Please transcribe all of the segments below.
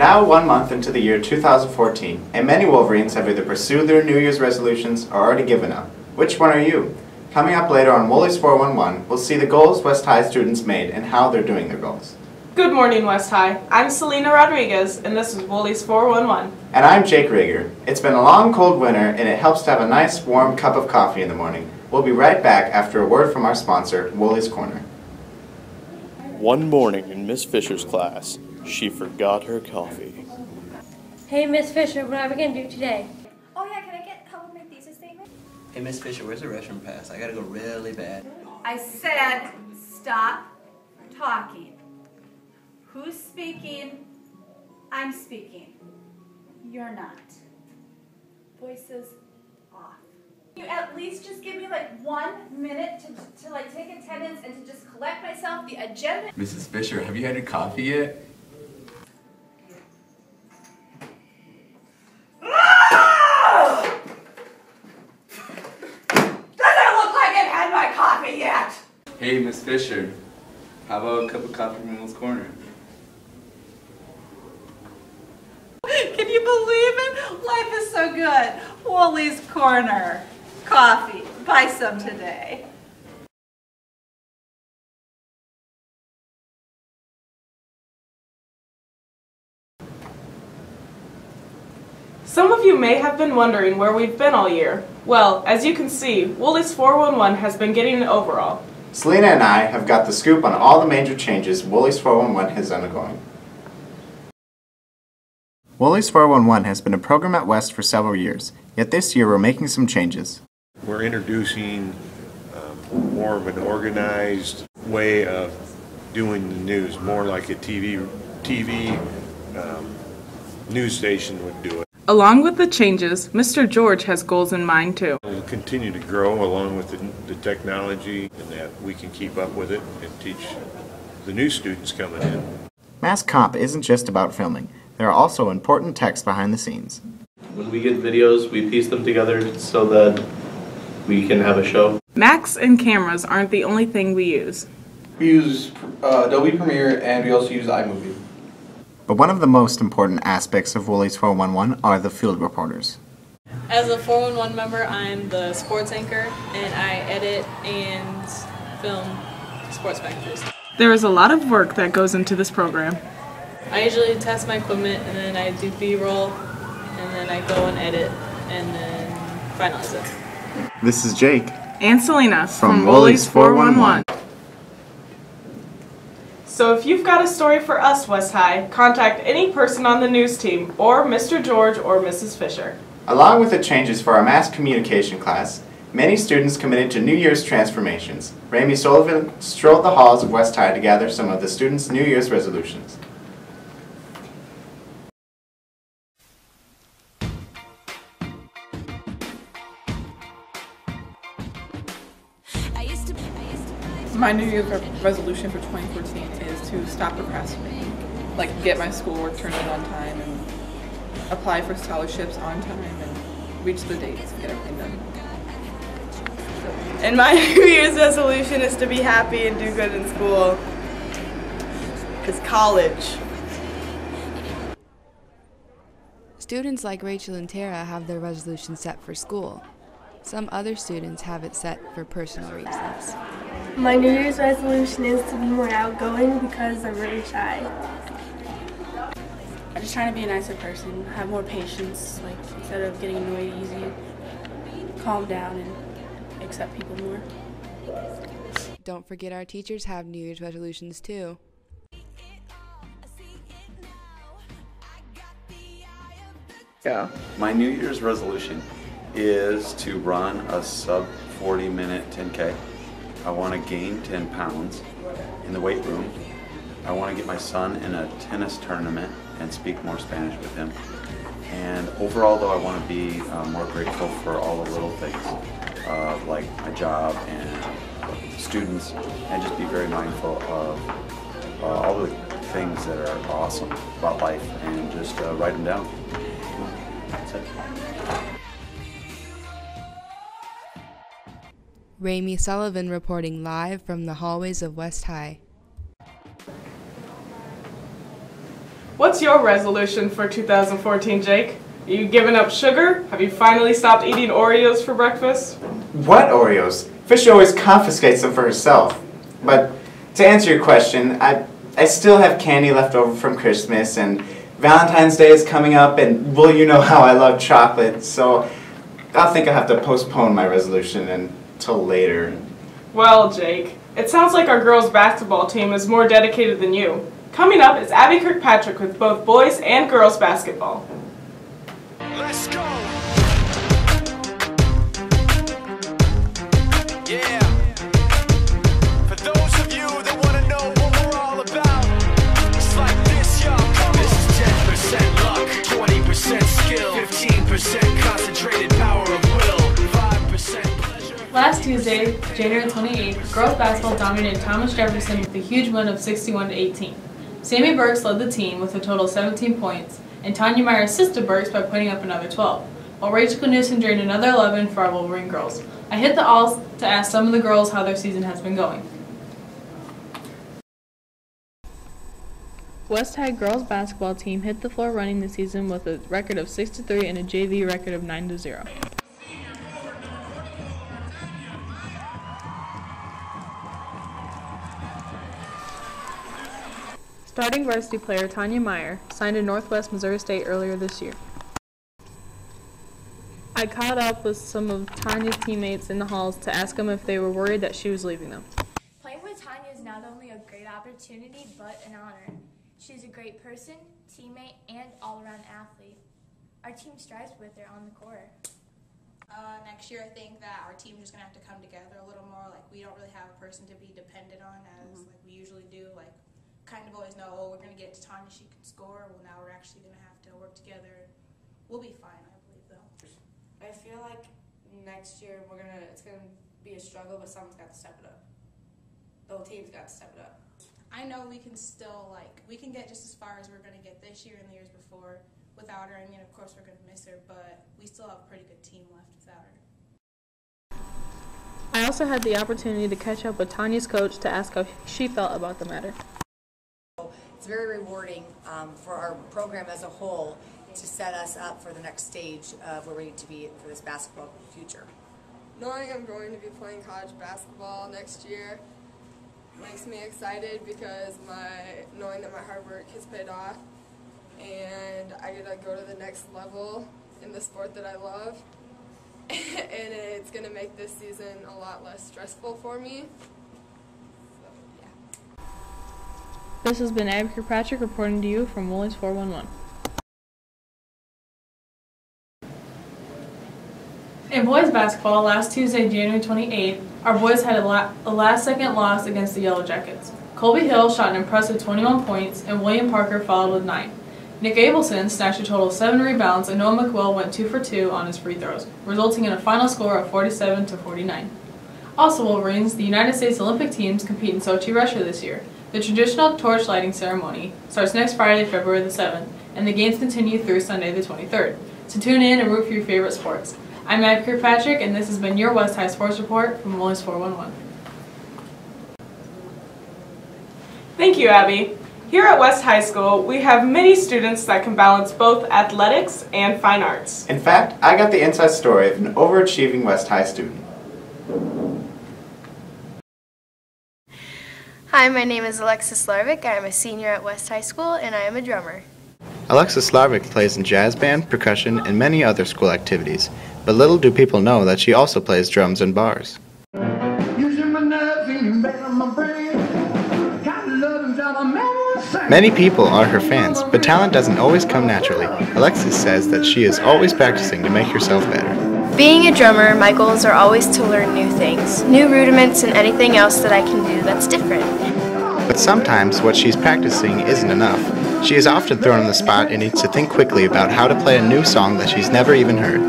now 1 month into the year 2014, and many Wolverines have either pursued their New Year's resolutions or already given up. Which one are you? Coming up later on Woolies 411, we'll see the goals West High students made and how they're doing their goals. Good morning, West High. I'm Selena Rodriguez, and this is Woolies 411. And I'm Jake Rager. It's been a long, cold winter, and it helps to have a nice, warm cup of coffee in the morning. We'll be right back after a word from our sponsor, Woolies Corner. One morning in Miss Fisher's class, she forgot her coffee. Hey, Miss Fisher, what are we going to do today? Oh yeah, can I get help with my thesis statement? Hey, Miss Fisher, where's the restroom pass? I gotta go really bad. I said stop talking. Who's speaking? I'm speaking. You're not. Voices off. You at least just give me like 1 minute to like take attendance and to just collect myself, the agenda. Mrs. Fisher, have you had your coffee yet? Hey, Miss Fisher, how about a cup of coffee from Woolies Corner? Can you believe it? Life is so good. Woolies Corner. Coffee. Buy some today. Some of you may have been wondering where we've been all year. Well, as you can see, Woolies 411 has been getting an overall. Selena and I have got the scoop on all the major changes Woolies 411 is undergoing. Woolies 411 has been a program at West for several years, yet this year we're making some changes. We're introducing more of an organized way of doing the news, more like a TV news station would do it. Along with the changes, Mr. George has goals in mind too. We'll continue to grow along with the technology, and that we can keep up with it and teach the new students coming in. Mass Comp isn't just about filming. There are also important texts behind the scenes. When we get videos, we piece them together so that we can have a show. Macs and cameras aren't the only thing we use. We use Adobe Premiere, and we also use iMovie. But one of the most important aspects of Woolies 411 are the field reporters. As a 411 member, I'm the sports anchor, and I edit and film sports matches. There is a lot of work that goes into this program. I usually test my equipment, and then I do B-roll, and then I go and edit, and then finalize it. This is Jake and Selena from Woolies 411. So if you've got a story for us, West High, contact any person on the news team, or Mr. George or Mrs. Fisher. Along with the changes for our mass communication class, many students committed to New Year's transformations. Ramey Sullivan strolled the halls of West High to gather some of the students' New Year's resolutions. My New Year's resolution for 2014 is to stop procrastinating, like get my schoolwork turned in on time and apply for scholarships on time and reach the dates and get everything done. And my New Year's resolution is to be happy and do good in school, because college. Students like Rachel and Tara have their resolution set for school. Some other students have it set for personal reasons. My New Year's resolution is to be more outgoing because I'm really shy. I'm just trying to be a nicer person, have more patience, like instead of getting annoyed easy, calm down and accept people more. Don't forget our teachers have New Year's resolutions too. Yeah, my New Year's resolution is to run a sub 40-minute 10K. I want to gain 10 pounds in the weight room. I want to get my son in a tennis tournament and speak more Spanish with him. And overall, though, I want to be more grateful for all the little things, like my job and students, and just be very mindful of all the things that are awesome about life, and just write them down. That's it. Ramey Sullivan reporting live from the hallways of West High. What What's your resolution for 2014, Jake? Are you giving up sugar? Have you finally stopped eating Oreos for breakfast? What Oreos? Fisher always confiscates them for herself. But to answer your question, I still have candy left over from Christmas, and Valentine's Day is coming up, and well, you know how I love chocolate, so I think I'll have to postpone my resolution until later. Well, Jake, it sounds like our girls' basketball team is more dedicated than you. Coming up is Abby Kirkpatrick with both boys and girls basketball. Let's go! Yeah! For those of you that want to know what we're all about, it's like this, y'all. This is 10% luck, 20% skill, 15% concentrated power of will, 5% pleasure. Last Tuesday, January 28th, girls basketball dominated Thomas Jefferson with a huge win of 61-18. Sammy Burks led the team with a total of 17 points, and Tanya Meyer assisted Burks by putting up another 12, while Rachel Knudsen drained another 11 for our Wolverine girls. I hit the alls to ask some of the girls how their season has been going. West High girls basketball team hit the floor running this season with a record of 6-3 and a JV record of 9-0. Starting varsity player Tanya Meyer signed to Northwest Missouri State earlier this year. I caught up with some of Tanya's teammates in the halls to ask them if they were worried that she was leaving them. Playing with Tanya is not only a great opportunity, but an honor. She's a great person, teammate, and all-around athlete. Our team strives with her on the court. Next year, I think that our team is just going to have to come together a little more. Like, we don't really have a person to be dependent on as like we usually do. Like, kind of always know, oh, we're going to get to Tanya, she can score. Well, now we're actually going to have to work together. We'll be fine, I believe, though. I feel like next year it's going to be a struggle, but someone's got to step it up. The whole team's got to step it up. I know we can still, we can get just as far as we're going to get this year and the years before without her. I mean, of course, we're going to miss her, but we still have a pretty good team left without her. I also had the opportunity to catch up with Tanya's coach to ask how she felt about the matter. It's very rewarding for our program as a whole to set us up for the next stage of where we need to be for this basketball future. Knowing I'm going to be playing college basketball next year makes me excited because knowing that my hard work has paid off and I get to go to the next level in the sport that I love, and it's going to make this season a lot less stressful for me. This has been Abby Kirkpatrick reporting to you from Woolies 411. In boys basketball, last Tuesday, January 28th, our boys had a last-second loss against the Yellow Jackets. Colby Hill shot an impressive 21 points, and William Parker followed with 9. Nick Abelson snatched a total of 7 rebounds, and Noah McWill went 2 for 2 on his free throws, resulting in a final score of 47-49. Also, Wolverines, the United States Olympic teams compete in Sochi, Russia this year. The traditional torch lighting ceremony starts next Friday, February the 7th, and the games continue through Sunday the 23rd. So tune in and root for your favorite sports. I'm Abby Kirkpatrick, and this has been your West High Sports Report from Woolies 411. Thank you, Abby. Here at West High School, we have many students that can balance both athletics and fine arts. In fact, I got the inside story of an overachieving West High student. Hi, my name is Alexis Larvik. I am a senior at West High School, and I am a drummer. Alexis Larvik plays in jazz band, percussion, and many other school activities, but little do people know that she also plays drums in bars. Many people are her fans, but talent doesn't always come naturally. Alexis says that she is always practicing to make herself better. Being a drummer, my goals are always to learn new things, new rudiments, and anything else that I can do that's different. But sometimes what she's practicing isn't enough. She is often thrown on the spot and needs to think quickly about how to play a new song that she's never even heard.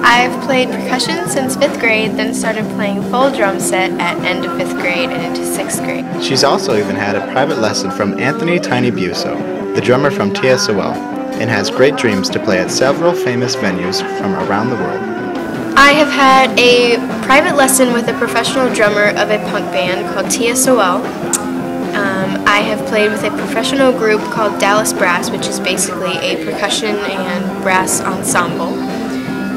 I've played percussion since 5th grade, then started playing full drum set at end of 5th grade and into 6th grade. She's also even had a private lesson from Anthony Tiny Buso, the drummer from TSOL, and has great dreams to play at several famous venues from around the world. I have had a private lesson with a professional drummer of a punk band called TSOL. I have played with a professional group called Dallas Brass, which is basically a percussion and brass ensemble.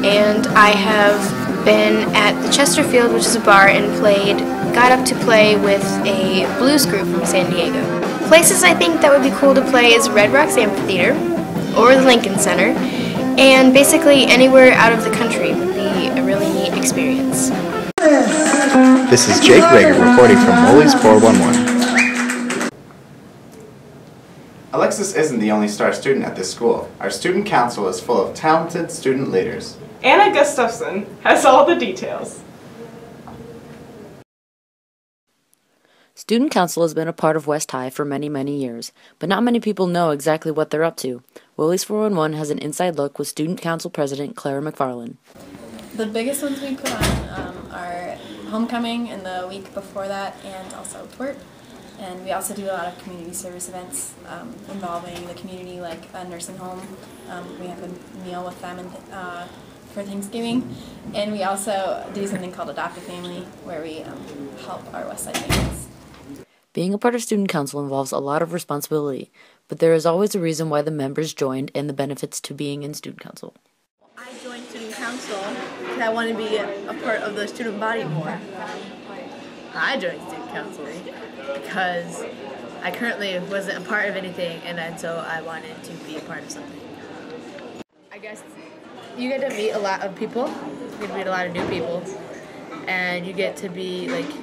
And I have been at the Chesterfield, which is a bar, and got up to play with a blues group from San Diego. Places I think that would be cool to play is Red Rocks Amphitheater or the Lincoln Center, and basically anywhere out of the country would be a really neat experience. This is Jake Rager reporting from Woolies 411. Alexis isn't the only star student at this school. Our student council is full of talented student leaders. Anna Gustafson has all the details. Student Council has been a part of West High for many, many years, but not many people know exactly what they're up to. Woolies 411 has an inside look with Student Council President Clara McFarland. The biggest ones we put on are homecoming and the week before that, and also twerp. And we also do a lot of community service events involving the community, like a nursing home. We have a meal with them for Thanksgiving. And we also do something called Adopt a Family, where we help our West Side families. Being a part of Student Council involves a lot of responsibility, but there is always a reason why the members joined and the benefits to being in Student Council. I joined Student Council because I want to be a part of the student body more. I joined Student Council because I currently wasn't a part of anything, and so I wanted to be a part of something. I guess you get to meet a lot of people, you get to meet a lot of new people, and you get to be, like,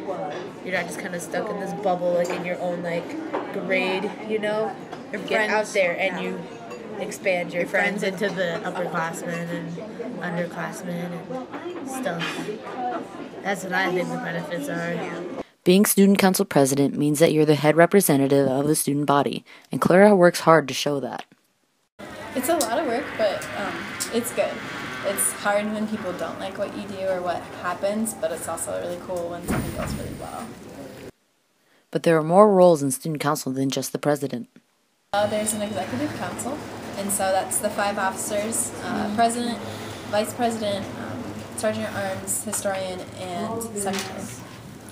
you're not just kind of stuck in this bubble, like, in your own, like, grade, you know? You get out there and you expand your friends into the upperclassmen and underclassmen and stuff. That's what I think the benefits are. Being Student Council President means that you're the head representative of the student body, and Clara works hard to show that. It's a lot of work, but it's good. It's hard when people don't like what you do or what happens, but it's also really cool when something goes really well. But there are more roles in Student Council than just the president. There's an executive council, and so that's the 5 officers, president, vice president, sergeant at arms, historian, and secretary.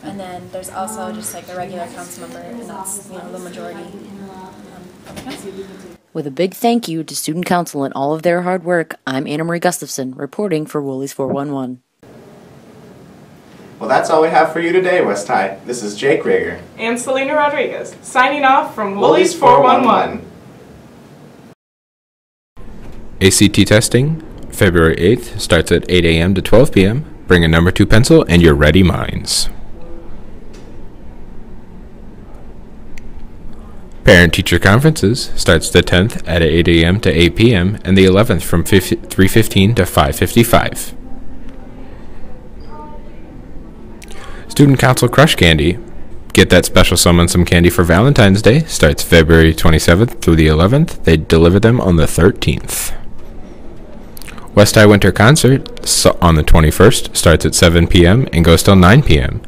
And then there's also just like a regular council member, and that's, you know, the majority of the council. With a big thank you to Student Council and all of their hard work, I'm Anna Marie Gustafson, reporting for Woolies 411. Well, that's all we have for you today, West High. This is Jake Rager. And Selena Rodriguez, signing off from Woolies 411. ACT testing, February 8th, starts at 8 a.m. to 12 p.m. Bring a number 2 pencil and your ready minds. Parent-teacher conferences starts the 10th at 8 a.m. to 8 p.m. and the 11th from 3:15 to 5:55. Student Council Crush Candy. Get that special someone some candy for Valentine's Day. Starts February 27th through the 11th. They deliver them on the 13th. West High Winter Concert on the 21st starts at 7 p.m. and goes till 9 p.m.